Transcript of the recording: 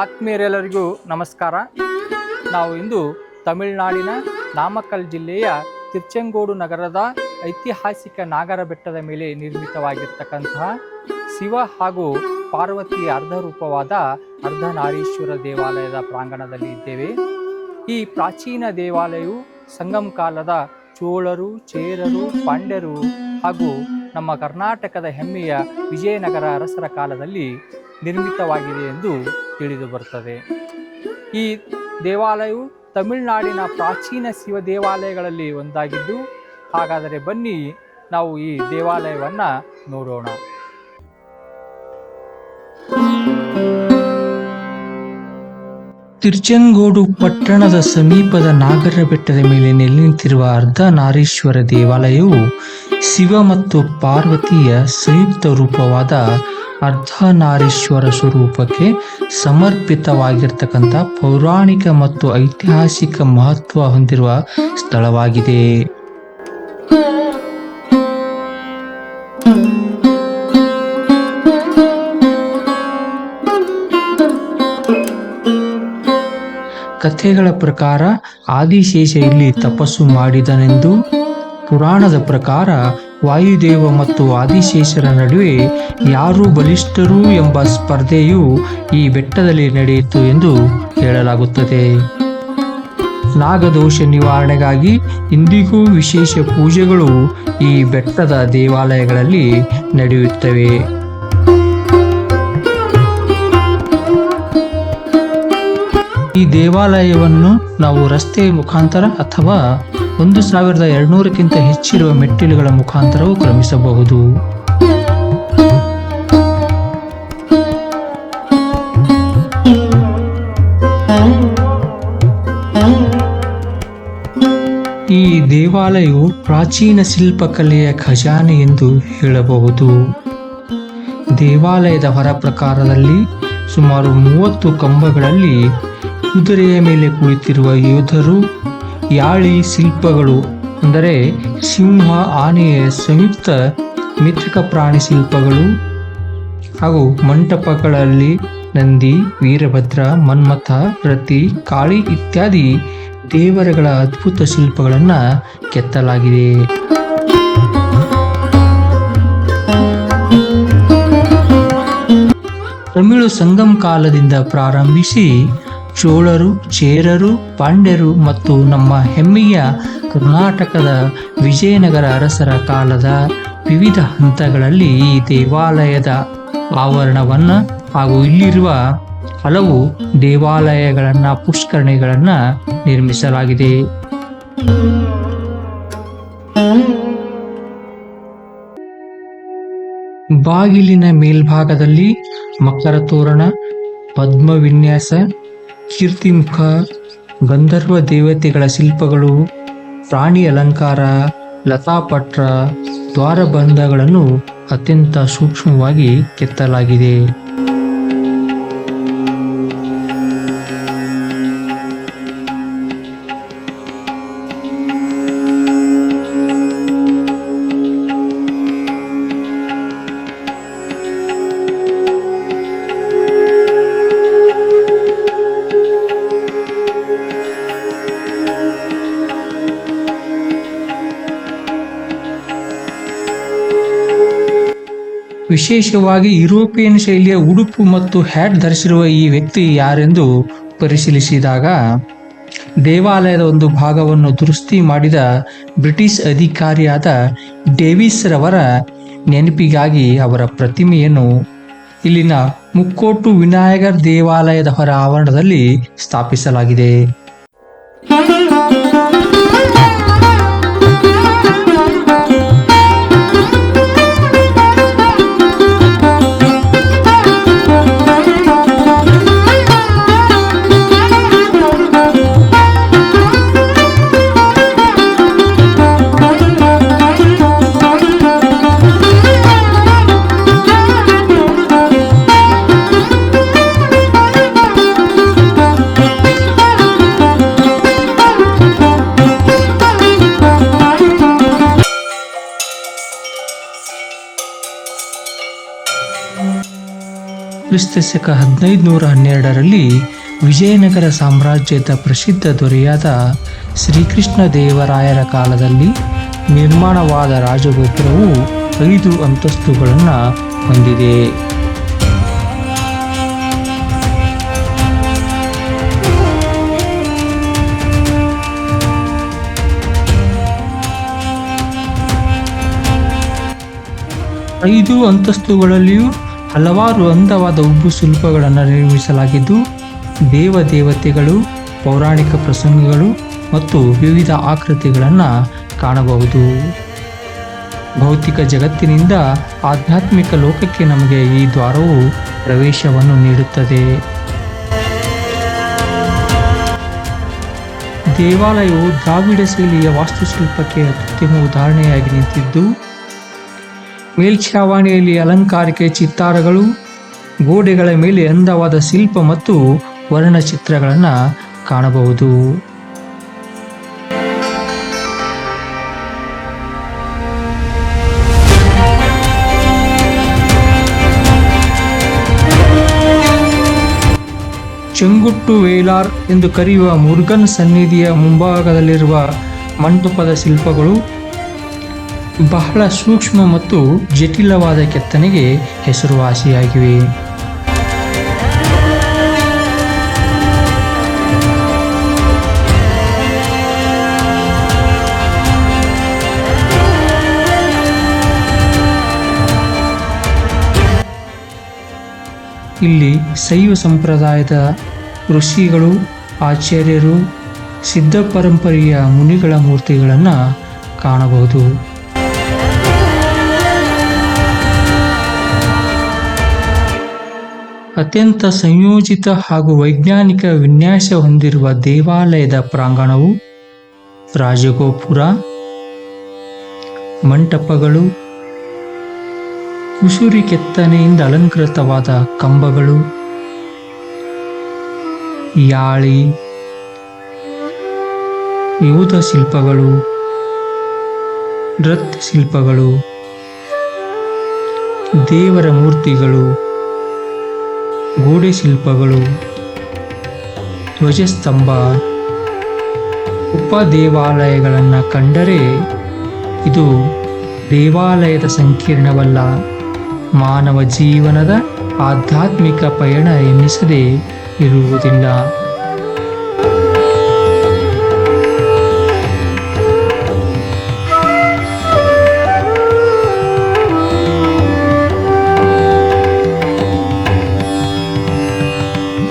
ಆತ್ಮೀಯರೆಲ್ಲರಿಗೂ ನಮಸ್ಕಾರ. ನಾವು ಇಂದು ತಮಿಳುನಾಡಿನ ನಾಮಕ್ಕಲ್ ಜಿಲ್ಲೆಯ ತಿರುಚೆಂಗೋಡು ನಗರದ ಐತಿಹಾಸಿಕ ನಾಗರ ಬೆಟ್ಟದ ಮೇಲೆ ನಿರ್ಮಿತವಾಗಿರ್ತಕ್ಕಂತಹ ಶಿವ ಹಾಗೂ ಪಾರ್ವತಿಯ ಅರ್ಧ ರೂಪವಾದ ಅರ್ಧನಾರೀಶ್ವರ ದೇವಾಲಯದ ಪ್ರಾಂಗಣದಲ್ಲಿ ಇದ್ದೇವೆ. ಈ ಪ್ರಾಚೀನ ದೇವಾಲಯವು ಸಂಗಮ ಕಾಲದ ಚೋಳರು, ಚೇರರು, ಪಾಂಡ್ಯರು ಹಾಗೂ ನಮ್ಮ ಕರ್ನಾಟಕದ ಹೆಮ್ಮೆಯ ವಿಜಯನಗರ ಅರಸರ ಕಾಲದಲ್ಲಿ ನಿರ್ಮಿತವಾಗಿದೆ ಎಂದು ತಿಳಿದು ಬರುತ್ತದೆ. ಈ ದೇವಾಲಯವು ತಮಿಳುನಾಡಿನ ಪ್ರಾಚೀನ ಶಿವ ದೇವಾಲಯಗಳಲ್ಲಿ ಒಂದಾಗಿದ್ದು, ಹಾಗಾದರೆ ಬನ್ನಿ ನಾವು ಈ ದೇವಾಲಯವನ್ನು ನೋಡೋಣ. ತಿರುಚೆಂಗೋಡು ಪಟ್ಟಣದ ಸಮೀಪದ ನಾಗರ ಬೆಟ್ಟದ ಮೇಲೆ ನೆಲೆ ನಿಂತಿರುವ ಅರ್ಧನಾರೀಶ್ವರ ದೇವಾಲಯವು ಶಿವ ಮತ್ತು ಪಾರ್ವತಿಯ ಸಂಯುಕ್ತ ರೂಪವಾದ ಅರ್ಧನಾರೀಶ್ವರ ಸ್ವರೂಪಕ್ಕೆ ಸಮರ್ಪಿತವಾಗಿರ್ತಕ್ಕಂಥ ಪೌರಾಣಿಕ ಮತ್ತು ಐತಿಹಾಸಿಕ ಮಹತ್ವ ಹೊಂದಿರುವ ಸ್ಥಳವಾಗಿದೆ. ಕಥೆಗಳ ಪ್ರಕಾರ ಆದಿಶೇಷ ಇಲ್ಲಿ ತಪಸ್ಸು ಮಾಡಿದನೆಂದು, ಪುರಾಣದ ಪ್ರಕಾರ ವಾಯುದೇವ ಮತ್ತು ಆದಿಶೇಷರ ನಡುವೆ ಯಾರು ಬಲಿಷ್ಠರು ಎಂಬ ಸ್ಪರ್ಧೆಯು ಈ ಬೆಟ್ಟದಲ್ಲಿ ನಡೆಯಿತು ಎಂದು ಹೇಳಲಾಗುತ್ತದೆ. ನಾಗದೋಷ ನಿವಾರಣೆಗಾಗಿ ಇಂದಿಗೂ ವಿಶೇಷ ಪೂಜೆಗಳು ಈ ಬೆಟ್ಟದ ದೇವಾಲಯಗಳಲ್ಲಿ ನಡೆಯುತ್ತವೆ. ಈ ದೇವಾಲಯವನ್ನು ನಾವು ರಸ್ತೆಯ ಮುಖಾಂತರ ಅಥವಾ 1200ಕ್ಕಿಂತ ಹೆಚ್ಚಿರುವ ಮೆಟ್ಟಿಲುಗಳ ಮುಖಾಂತರವೂ ಕ್ರಮಿಸಬಹುದು. ಈ ದೇವಾಲಯವು ಪ್ರಾಚೀನ ಶಿಲ್ಪಕಲೆಯ ಖಜಾನೆ ಎಂದು ಹೇಳಬಹುದು. ದೇವಾಲಯದ ಹೊರ ಪ್ರಾಕಾರದಲ್ಲಿ ಸುಮಾರು 30 ಕಂಬಗಳಲ್ಲಿ ಕುದುರೆಯ ಮೇಲೆ ಕುಳಿತಿರುವ ಯೋಧರು, ಯಾಳಿ ಶಿಲ್ಪಗಳು ಅಂದರೆ ಸಿಂಹ, ಆನೆಯ ಸಂಯುಕ್ತ ಮಿತ್ರಕ ಪ್ರಾಣಿ ಶಿಲ್ಪಗಳು ಹಾಗೂ ಮಂಟಪಗಳಲ್ಲಿ ನಂದಿ, ವೀರಭದ್ರ, ಮನ್ಮಥ, ರತಿ, ಕಾಳಿ ಇತ್ಯಾದಿ ದೇವರುಗಳ ಅದ್ಭುತ ಶಿಲ್ಪಗಳನ್ನು ಕೆತ್ತಲಾಗಿದೆ. ತಮಿಳು ಸಂಗಮ ಕಾಲದಿಂದ ಪ್ರಾರಂಭಿಸಿ ಚೋಳರು, ಚೇರರು, ಪಾಂಡ್ಯರು ಮತ್ತು ನಮ್ಮ ಹೆಮ್ಮೆಯ ಕರ್ನಾಟಕದ ವಿಜಯನಗರ ಅರಸರ ಕಾಲದ ವಿವಿಧ ಹಂತಗಳಲ್ಲಿ ಈ ದೇವಾಲಯದ ಆವರಣವನ್ನು ಹಾಗೂ ಇಲ್ಲಿರುವ ಹಲವು ದೇವಾಲಯಗಳನ್ನು, ಪುಷ್ಕರಣಿಗಳನ್ನು ನಿರ್ಮಿಸಲಾಗಿದೆ. ಬಾಗಿಲಿನ ಮೇಲ್ಭಾಗದಲ್ಲಿ ಮಕರ ತೋರಣ, ಪದ್ಮ ವಿನ್ಯಾಸ, ಕೀರ್ತಿಮುಖ, ಗಂಧರ್ವ ದೇವತೆಗಳ ಶಿಲ್ಪಗಳು, ಪ್ರಾಣಿ ಅಲಂಕಾರ, ಲತಾಪಟ್ರ, ದ್ವಾರಬಂಧಗಳನ್ನು ಅತ್ಯಂತ ಸೂಕ್ಷ್ಮವಾಗಿ ಕೆತ್ತಲಾಗಿದೆ. ವಿಶೇಷವಾಗಿ ಯುರೋಪಿಯನ್ ಶೈಲಿಯ ಉಡುಪು ಮತ್ತು ಹ್ಯಾಟ್ ಧರಿಸಿರುವ ಈ ವ್ಯಕ್ತಿ ಯಾರೆಂದು ಪರಿಶೀಲಿಸಿದಾಗ, ದೇವಾಲಯದ ಒಂದು ಭಾಗವನ್ನು ದುರಸ್ತಿ ಮಾಡಿದ ಬ್ರಿಟಿಷ್ ಅಧಿಕಾರಿಯಾದ ಡೇವಿಸ್ ರವರ ನೆನಪಿಗಾಗಿ ಅವರ ಪ್ರತಿಮೆಯನ್ನು ಇಲ್ಲಿನ ಮುಕ್ಕೋಟು ವಿನಾಯಕರ್ ದೇವಾಲಯದ ಹೊರ ಆವರಣದಲ್ಲಿ ಸ್ಥಾಪಿಸಲಾಗಿದೆ. ಕ್ರಿಸ್ತಶಕ 1512ರಲ್ಲಿ ವಿಜಯನಗರ ಸಾಮ್ರಾಜ್ಯದ ಪ್ರಸಿದ್ಧ ದೊರೆಯಾದ ಶ್ರೀಕೃಷ್ಣ ದೇವರಾಯರ ಕಾಲದಲ್ಲಿ ನಿರ್ಮಾಣವಾದ ರಾಜಗೋಪುರವು 5 ಅಂತಸ್ತುಗಳನ್ನು ಹೊಂದಿದೆ. ಐದು ಅಂತಸ್ತುಗಳಲ್ಲಿಯೂ ಹಲವಾರು ಅಂದವಾದ ಉಬ್ಬು ಶಿಲ್ಪಗಳನ್ನು ನಿರ್ಮಿಸಲಾಗಿದ್ದು, ದೇವತೆಗಳು, ಪೌರಾಣಿಕ ಪ್ರಸಂಗಗಳು ಮತ್ತು ವಿವಿಧ ಆಕೃತಿಗಳನ್ನು ಕಾಣಬಹುದು. ಭೌತಿಕ ಜಗತ್ತಿನಿಂದ ಆಧ್ಯಾತ್ಮಿಕ ಲೋಕಕ್ಕೆ ನಮಗೆ ಈ ದ್ವಾರವು ಪ್ರವೇಶವನ್ನು ನೀಡುತ್ತದೆ. ದೇವಾಲಯವು ದ್ರಾವಿಡ ಶೈಲಿಯ ವಾಸ್ತುಶಿಲ್ಪಕ್ಕೆ ಅತ್ಯುತ್ತಮ ಉದಾಹರಣೆಯಾಗಿ ನಿಂತಿದ್ದು, ಮೇಲ್ಛಾವಣಿಯಲ್ಲಿ ಅಲಂಕಾರಿಕ ಚಿತ್ತಾರಗಳು, ಗೋಡೆಗಳ ಮೇಲೆ ಅಂದವಾದ ಶಿಲ್ಪ ಮತ್ತು ವರ್ಣಚಿತ್ರಗಳನ್ನು ಕಾಣಬಹುದು. ಚೆಂಗುಟ್ಟು ವೇಲಾರ್ ಎಂದು ಕರೆಯುವ ಮುರುಗನ್ ಸನ್ನಿಧಿಯ ಮುಂಭಾಗದಲ್ಲಿರುವ ಮಂಟಪದ ಶಿಲ್ಪಗಳು ಬಹಳ ಸೂಕ್ಷ್ಮ ಮತ್ತು ಜಟಿಲವಾದ ಕೆತ್ತನೆಗೆ ಹೆಸರುವಾಸಿಯಾಗಿವೆ. ಇಲ್ಲಿ ಶೈವ ಸಂಪ್ರದಾಯದ ಋಷಿಗಳು, ಆಚಾರ್ಯರು, ಸಿದ್ಧ ಪರಂಪರೆಯ ಮುನಿಗಳ ಮೂರ್ತಿಗಳನ್ನು ಕಾಣಬಹುದು. ಅತ್ಯಂತ ಸಂಯೋಜಿತ ಹಾಗೂ ವೈಜ್ಞಾನಿಕ ವಿನ್ಯಾಸ ಹೊಂದಿರುವ ದೇವಾಲಯದ ಪ್ರಾಂಗಣವು ರಾಜಗೋಪುರ, ಮಂಟಪಗಳು, ಕುಸುರಿ ಕೆತ್ತನೆಯಿಂದ ಅಲಂಕೃತವಾದ ಕಂಬಗಳು, ಯಾಳಿ, ವಿವಿಧ ಶಿಲ್ಪಗಳು, ನೃತ್ಯ ಶಿಲ್ಪಗಳು, ದೇವರ ಮೂರ್ತಿಗಳು, ಗೋಡೆ ಶಿಲ್ಪಗಳು, ಧ್ವಜಸ್ತಂಭ, ಉಪದೇವಾಲಯಗಳನ್ನು ಕಂಡರೆ ಇದು ದೇವಾಲಯದ ಸಂಕೀರ್ಣವಲ್ಲ, ಮಾನವ ಜೀವನದ ಆಧ್ಯಾತ್ಮಿಕ ಪಯಣ ಎನ್ನಿಸದೇ ಇರುವುದಿಲ್ಲ.